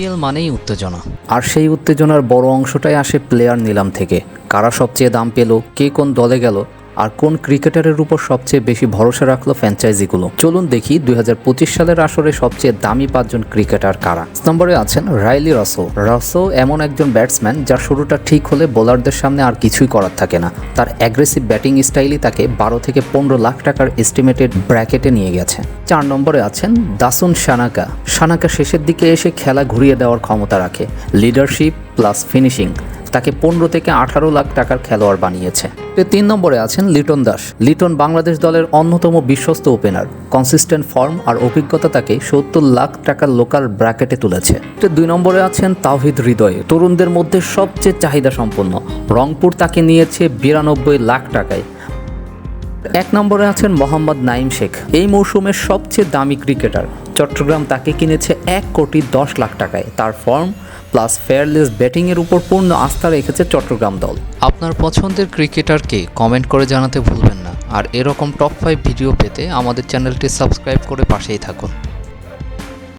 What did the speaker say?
IPL মানেই উত্তেজনা, আর সেই উত্তেজনার বড় অংশটাই আসে প্লেয়ার নিলাম থেকে। কারা সবচেয়ে দাম পেল, কে কোন দলে গেল, আর কোন ক্রিকেটারের উপর সবচেয়ে বেশি ভরসা রাখলো ফ্র্যাঞ্চাইজিগুলো। চলুন দেখি 2025 সালের আসরে সবচেয়ে দামি 5 জন ক্রিকেটার কারা। নম্বরে আছেন রাইলি রাসেল। রাসেল এমন একজন ব্যাটসম্যান যার শুরুটা ঠিক হলে বোলারদের সামনে আর কিছুই করার থাকে না। তার অ্যাগ্রেসিভ ব্যাটিং স্টাইলই তাকে 12 থেকে 15 লাখ টাকার এস্টিমেটেড ব্র্যাকেটে নিয়ে গেছে। 4 নম্বরে আছেন দাসুন সানাকা। সানাকা শেষের দিকে এসে খেলা ঘুরিয়ে দেওয়ার ক্ষমতা রাখে। লিডারশিপ প্লাস ফিনিশিং তাকে 15 থেকে 18 লাখ টাকার খেলোয়াড় বানিয়েছে। 3 নম্বরে আছেন লিটন দাস। লিটন বাংলাদেশ দলের অন্যতম বিশ্বস্ত ওপেনার। কনসিস্টেন্ট ফর্ম আর অভিজ্ঞতা তাকে 70 লাখ টাকার লোকাল ব্র্যাকেটে তুলেছে। 2 নম্বরে আছেন তাওহিদ হৃদয়। তরুণদের মধ্যে সবচেয়ে চাহিদা সম্পন্ন। রংপুর তাকে নিয়েছে 92 লাখ টাকায়। 1 নম্বরে আছেন মোহাম্মদ নাইম শেখ। এই মৌসুমের সবচেয়ে দামি ক্রিকেটার। চট্টগ্রাম তাকে কিনেছে 1,10 লাখ টাকায়। তার ফর্ম প্লাস ফেয়ারলেস ব্যাটিংয়ের উপর পূর্ণ আস্থা রেখেছে চট্টগ্রাম দল। আপনার পছন্দের ক্রিকেটারকে কমেন্ট করে জানাতে ভুলবেন না। আর এরকম টপ 5 ভিডিও পেতে আমাদের চ্যানেলটি সাবস্ক্রাইব করে পাশেই থাকুন।